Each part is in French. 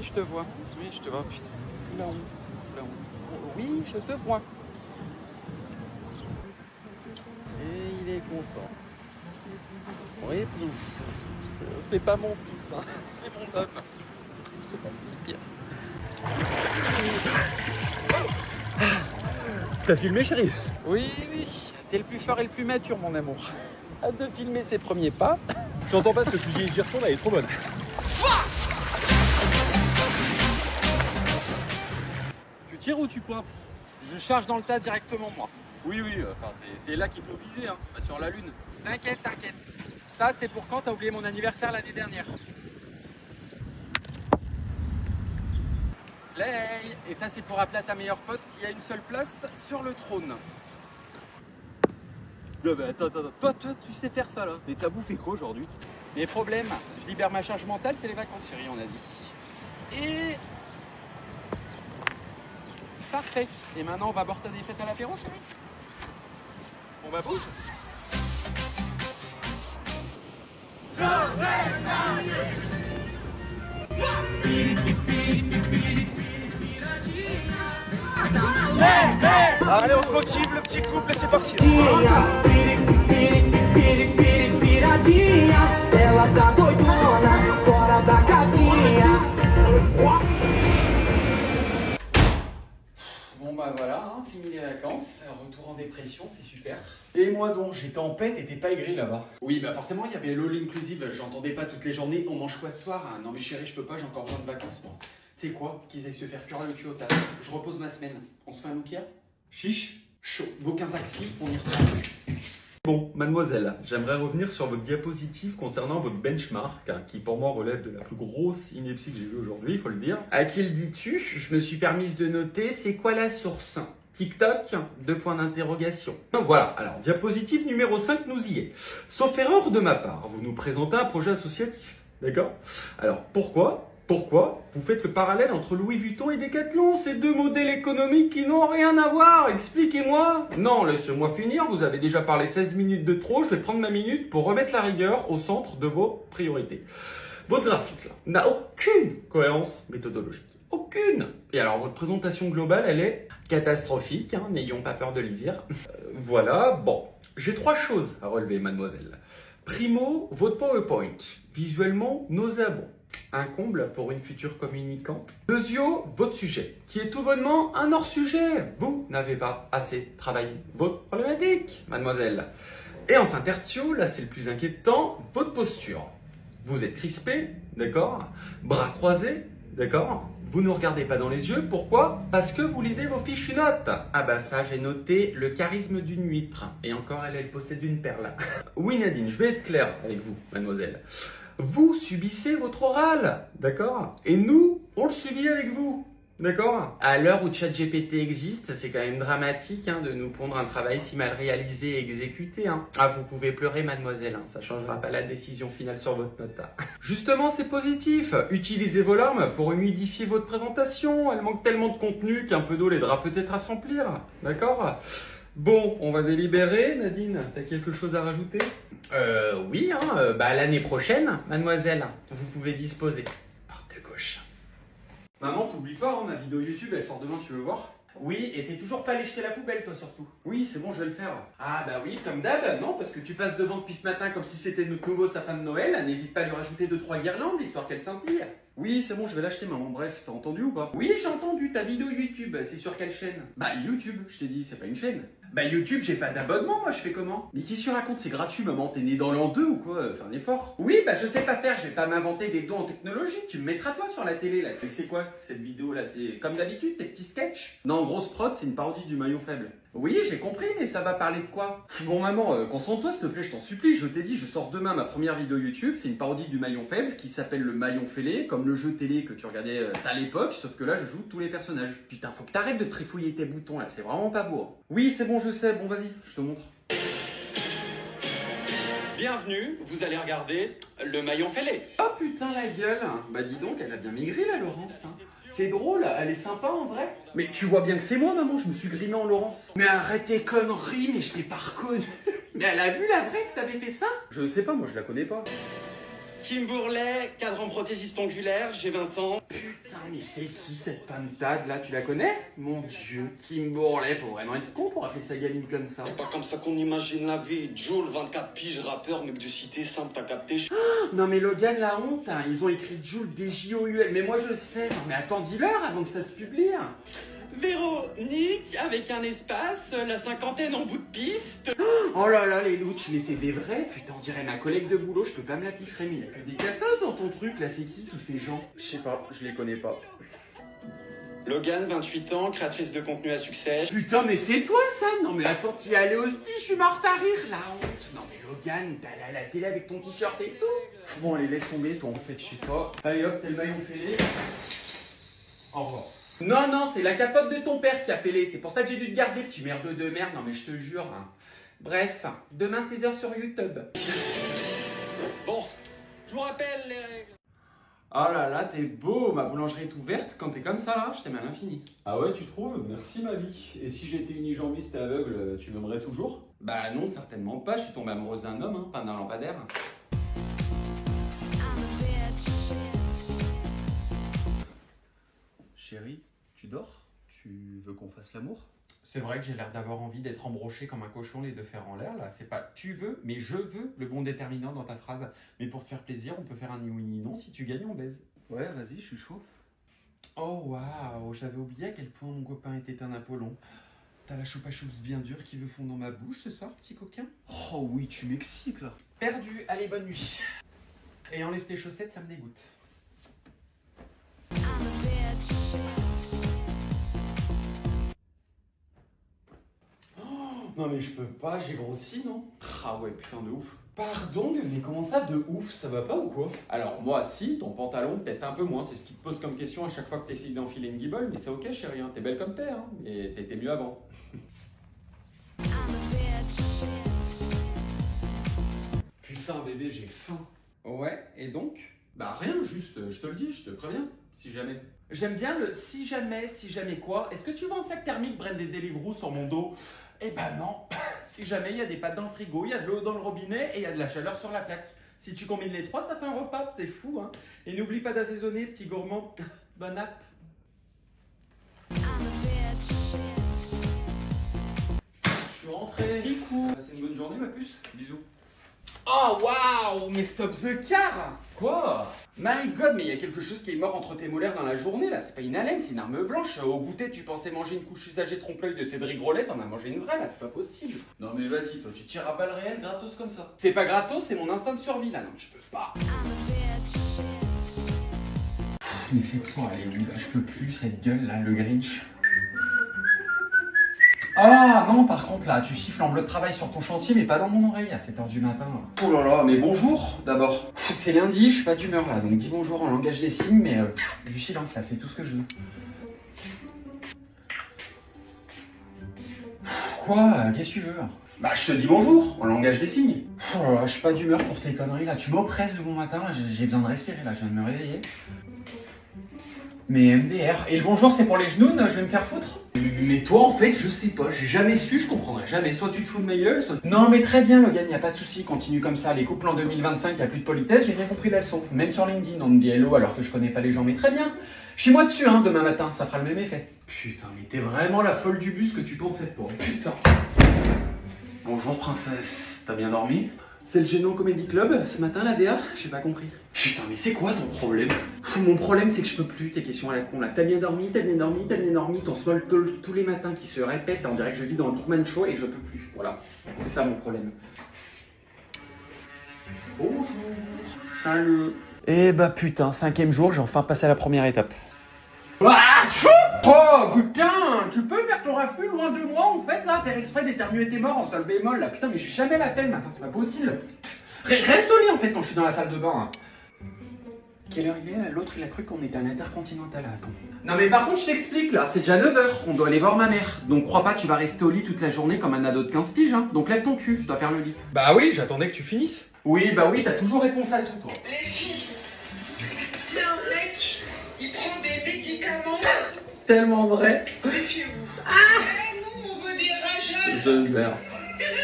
je te vois. Oui, je te vois, putain. La honte. La honte. Oui, je te vois. Et il est content. Oui, plus. C'est pas mon fils, hein. C'est mon homme. Je sais pas ce qui est pire. T'as filmé, chérie? Oui, oui. T'es le plus fort et le plus mature, mon amour. Hâte de filmer ses premiers pas. J'entends pas ce que tu dis, j'y retourne, elle est trop bonne. Tu tires ou tu pointes? Je charge dans le tas directement, moi. Oui, enfin, c'est là qu'il faut viser, hein, pas sur la lune. T'inquiète, t'inquiète. Ça, c'est pour quand t'as oublié mon anniversaire l'année dernière. Slay. Et ça, c'est pour appeler à ta meilleure pote qui a une seule place sur le trône. Non, mais attends, toi, tu sais faire ça, là. Mais t'as bouffé quoi aujourd'hui? Mes problèmes, je libère ma charge mentale, c'est les vacances, chérie, on a dit. Et... Parfait. Et maintenant, on va boire ta défaite à l'apéro, chérie. On va bouge. Allez, on se motive, le petit couple, et c'est parti. Bon bah voilà, hein, fini les vacances, retour en dépression, c'est super. Et moi donc, j'étais en pète et t'es pas aigri là-bas. Oui, bah forcément, il y avait l'all inclusive, j'entendais pas toutes les journées, on mange quoi ce soir? Non mais chérie, je peux pas, j'ai encore besoin de vacances moi. Tu sais quoi? Qu'ils aillent se faire cuire le cul au taf. Je repose ma semaine. On se fait un Nokia? Chiche. Chaud. Book un taxi, on y retourne. Bon, mademoiselle, j'aimerais revenir sur votre diapositive concernant votre benchmark, hein, qui pour moi relève de la plus grosse ineptie que j'ai vue aujourd'hui, il faut le dire. À qui le dis-tu? Je me suis permise de noter, c'est quoi la source? TikTok? Deux points d'interrogation. Donc voilà, alors diapositive numéro 5, nous y est. Sauf erreur de ma part, vous nous présentez un projet associatif, d'accord? Alors pourquoi vous faites le parallèle entre Louis Vuitton et Decathlon, ces deux modèles économiques qui n'ont rien à voir? Expliquez-moi. Non, laissez-moi finir, vous avez déjà parlé 16 minutes de trop, je vais prendre ma minute pour remettre la rigueur au centre de vos priorités. Votre graphique là n'a aucune cohérence méthodologique. Aucune. Et alors votre présentation globale, elle est catastrophique, hein, n'ayons pas peur de le dire. Voilà, bon. J'ai trois choses à relever, mademoiselle. Primo, votre PowerPoint, visuellement nauséabond. Un comble pour une future communicante. Deuxio, votre sujet, qui est tout bonnement un hors-sujet. Vous n'avez pas assez travaillé votre problématique, mademoiselle. Et enfin, tertio, là c'est le plus inquiétant, votre posture. Vous êtes crispé, d'accord? Bras croisés, d'accord? Vous ne nous regardez pas dans les yeux, pourquoi? Parce que vous lisez vos fichues notes. Ah bah ça, j'ai noté le charisme d'une huître. Et encore, elle possède une perle. Oui Nadine, je vais être clair avec vous, mademoiselle. Vous subissez votre oral, d'accord? Et nous, on le subit avec vous, d'accord? À l'heure où ChatGPT existe, c'est quand même dramatique hein, de nous pondre un travail si mal réalisé et exécuté. Hein. Ah, vous pouvez pleurer, mademoiselle, hein, ça changera pas la décision finale sur votre note. Hein. Justement, c'est positif. Utilisez vos larmes pour humidifier votre présentation. Elle manque tellement de contenu qu'un peu d'eau l'aidera peut-être à se remplir, d'accord? Bon, on va délibérer. Nadine, t'as quelque chose à rajouter? Oui, hein, bah l'année prochaine, mademoiselle, vous pouvez disposer. Porte de gauche. Maman, t'oublies pas, hein, ma vidéo YouTube, elle sort demain, tu veux voir? Oui, et t'es toujours pas allé jeter la poubelle, toi, surtout. Oui, c'est bon, je vais le faire. Ah bah oui, comme d'hab, non, parce que tu passes devant depuis ce matin comme si c'était notre nouveau sapin de Noël. N'hésite pas à lui rajouter 2-3 guirlandes, histoire qu'elle scintille. Oui, c'est bon, je vais l'acheter, maman. Bref, t'as entendu ou pas? Oui, j'ai entendu ta vidéo YouTube, c'est sur quelle chaîne? Bah, YouTube, je t'ai dit, c'est pas une chaîne. Bah YouTube, j'ai pas d'abonnement, moi je fais comment? Mais qui se raconte, c'est gratuit, maman. T'es né dans l'an 2 ou quoi? Fais un effort. Oui, bah je sais pas faire, je vais pas m'inventer des dons en technologie. Tu me mettras toi sur la télé là. Et c'est quoi cette vidéo là? C'est Comme d'habitude, tes petits sketchs. Non, grosse prod, c'est une parodie du maillon faible. Oui, j'ai compris, mais ça va parler de quoi? Bon maman, concentre-toi s'il te plaît, je t'en supplie. Je t'ai dit, je sors demain ma première vidéo YouTube. C'est une parodie du maillon faible qui s'appelle le maillon fêlé, comme le jeu télé que tu regardais à l'époque, sauf que là je joue tous les personnages. Putain, faut que t'arrêtes de trifouiller tes boutons là, c'est vraiment pas beau. Oui, c'est bon, je sais. Bon, vas-y, je te montre. Bienvenue, vous allez regarder le maillon fêlé. Oh putain la gueule. Bah dis donc, elle a bien maigri la Laurence. Hein. C'est drôle, elle est sympa en vrai. Mais tu vois bien que c'est moi, maman, je me suis grimé en Laurence. Mais arrête tes conneries, mais je t'ai pas reconnu. Mais elle a vu la vraie que t'avais fait ça? Je sais pas, moi je la connais pas. Kim Bourlet, cadre en prothésiste ongulaire, j'ai 20 ans. Putain, mais c'est qui cette pintade là, tu la connais? Mon Dieu, Kim Bourlet, faut vraiment être con pour appeler sa gamine comme ça. C'est pas comme ça qu'on imagine la vie. Joel, 24 piges, rappeur, mec de cité, simple, t'as capté? Non mais Logan, la honte, hein. Ils ont écrit Joule, D-J-O-U-L, mais moi je sais. Non mais attends, dis-leur avant que ça se publie. Véronique, avec un espace, la cinquantaine en bout de piste. Oh là là, les louches, mais c'est des vrais. Putain, on dirait ma collègue de boulot, je peux pas me la piffrer, mais y a que des casseuses dans ton truc, là, c'est qui tous ces gens? Je sais pas, je les connais pas. Logan, 28 ans, créatrice de contenu à succès. Putain, mais c'est toi ça? Non mais attends, t'y allais aussi, je suis morte à rire, la honte. Non mais Logan, t'es allé à la télé avec ton t-shirt et tout. Bon, allez, laisse tomber, toi, en fait, je sais pas. Allez hop, t'es le maillon fêlé. Au revoir. Non, non, c'est la capote de ton père qui a fêlé, c'est pour ça que j'ai dû te garder, petit merde de merde, non mais je te jure. Hein. Bref, demain 16h sur YouTube. Bon, je vous rappelle les règles. Oh là là, t'es beau, ma boulangerie est ouverte, quand t'es comme ça là, je t'aime à l'infini. Ah ouais, tu trouves? Merci ma vie. Et si j'étais unijambiste et aveugle, tu m'aimerais toujours? Bah non, certainement pas, je suis tombée amoureuse d'un homme, hein, pas d'un lampadaire. Chérie, tu dors? Tu veux qu'on fasse l'amour? C'est vrai que j'ai l'air d'avoir envie d'être embroché comme un cochon, les deux fers en l'air, là. C'est pas tu veux, mais je veux le bon déterminant dans ta phrase. Mais pour te faire plaisir, on peut faire un ni oui ni non. Si tu gagnes, on baise. Ouais, vas-y, je suis chaud. Oh waouh, j'avais oublié à quel point mon copain était un Apollon. T'as la choupa choups bien dure qui veut fondre dans ma bouche ce soir, petit coquin? Oh oui, tu m'excites là. Perdu, allez, bonne nuit. Et enlève tes chaussettes, ça me dégoûte. Non mais je peux pas, j'ai grossi, non? Ah ouais, putain de ouf. Pardon, mais comment ça de ouf? Ça va pas ou quoi? Alors moi si, ton pantalon peut-être un peu moins, c'est ce qui te pose comme question à chaque fois que t'essayes d'enfiler une guibole, mais c'est ok chérie, hein. T'es belle comme t'es, hein, mais t'étais mieux avant. Putain bébé, j'ai faim. Ouais, et donc? Bah rien, juste, je te le dis, je te préviens, si jamais. J'aime bien le si jamais quoi? Est-ce que tu vois un sac thermique brandé Deliveroo sur mon dos? Eh ben non, si jamais il y a des pâtes dans le frigo, il y a de l'eau dans le robinet et il y a de la chaleur sur la plaque. Si tu combines les trois, ça fait un repas, c'est fou hein. Et n'oublie pas d'assaisonner, petit gourmand. Bon app. Je suis rentré. Kikou. Passez une bonne journée ma puce. Bisous. Oh waouh, mais stop the car! Quoi? My god, mais il y a quelque chose qui est mort entre tes molaires dans la journée là, c'est pas une haleine, c'est une arme blanche. Au goûter, tu pensais manger une couche usagée trompe-l'œil de Cédric Grolet, t'en as mangé une vraie là, c'est pas possible. Non mais vas-y, toi tu tires à balles réelles gratos comme ça. C'est pas gratos, c'est mon instinct de survie là, non, je peux pas. Mais c'est trop, allez, oui, bah, je peux plus cette gueule là, le Grinch. Ah non, par contre là, tu siffles en bloc de travail sur ton chantier, mais pas dans mon oreille à 7h du matin. Là. Oh là là, mais bonjour d'abord. C'est lundi, je suis pas d'humeur là, donc dis bonjour en langage des signes, mais du silence là, c'est tout ce que je veux. Quoi? Qu'est-ce que tu veux? Bah je te dis bonjour en langage des signes. Oh là là, je suis pas d'humeur pour tes conneries là, tu m'oppresses de bon matin, là, j'ai besoin de respirer là, je viens de me réveiller. Mais MDR, et le bonjour c'est pour les genoux, je vais me faire foutre? Mais toi en fait, je sais pas, j'ai jamais su, je comprendrai jamais. Soit tu te fous de ma gueule, soit... Non mais très bien Logan, y a pas de souci, continue comme ça. Les couples en 2025, y a plus de politesse, j'ai bien compris la leçon. Même sur LinkedIn, on me dit hello alors que je connais pas les gens, mais très bien. Chie-moi dessus hein, demain matin, ça fera le même effet. Putain, mais t'es vraiment la folle du bus que tu pensais de toi. Putain. Bonjour princesse, t'as bien dormi? C'est le Géno Comedy Club, ce matin la DA? J'ai pas compris. Putain, mais c'est quoi ton problème? Mon problème c'est que je peux plus, tes questions à la con là. T'as bien dormi, t'as bien dormi, t'as bien dormi, ton small talk tous les matins qui se répète, là on dirait que je vis dans le Truman Show et je peux plus. Voilà, c'est ça mon problème. Bonjour. Salut. Eh bah putain, 5e jour, j'ai enfin passé à la première étape. Ah, chaud! Oh putain, tu peux faire ton raffut loin de moi en fait là, faire exprès d'éternuer tes morts en sol bémol là, putain mais j'ai jamais la peine maintenant, c'est pas possible. Reste au lit en fait quand je suis dans la salle de bain. Hein. Quelle heure il est là? L'autre il a cru qu'on était à l'Intercontinental. Attends. Non mais par contre je t'explique là, c'est déjà 9h, on doit aller voir ma mère. Donc crois pas tu vas rester au lit toute la journée comme un ado de 15 piges hein. Donc lève ton cul, je dois faire le lit. Bah oui, j'attendais que tu finisses. Oui bah oui, t'as toujours réponse à tout toi. Les filles, si un mec, il prend des médicaments, Tellement vrai. méfiez-vous. Ah nous, on veut des rageurs. Je le verrai.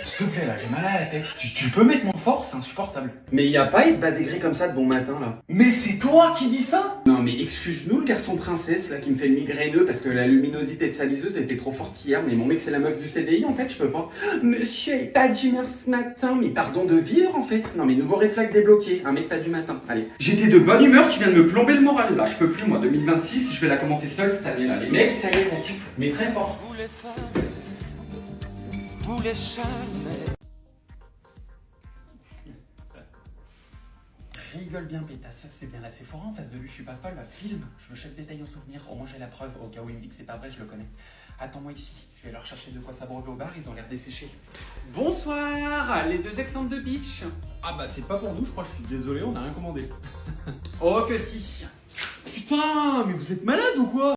S'il te plaît, là, j'ai mal à la tête. Tu peux mettre mon fort, c'est insupportable. Mais y a pas être badégré comme ça de bon matin là. Mais c'est toi qui dis ça? Non mais excuse-nous le garçon princesse là qui me fait le migraineux parce que la luminosité de sa liseuse était trop forte hier, mais mon mec c'est la meuf du CDI en fait, je peux pas. Monsieur est pas d'humeur ce matin, mais pardon de vivre en fait. Non mais nouveau réflexe débloqué, un mec pas du matin. Allez. J'étais de bonne humeur, tu viens de me plomber le moral là, je peux plus moi, 2026, je vais la commencer seule cette année là. Les mecs, ça y est, mais très fort. Vous les femmes, vous les charmes. Rigole bien, pétasse, ça c'est bien la Sephora en face de lui, je suis pas folle, filme, je veux chaque détail en souvenir, au moins j'ai la preuve, au cas où il me dit que c'est pas vrai, je le connais. Attends-moi ici, je vais leur chercher de quoi s'abreuver au bar, ils ont l'air desséchés. Bonsoir, les deux exemples de bitch. Ah bah c'est pas pour nous, je crois, je suis désolé, on n'a rien commandé. Oh que si. Putain, mais vous êtes malade ou quoi?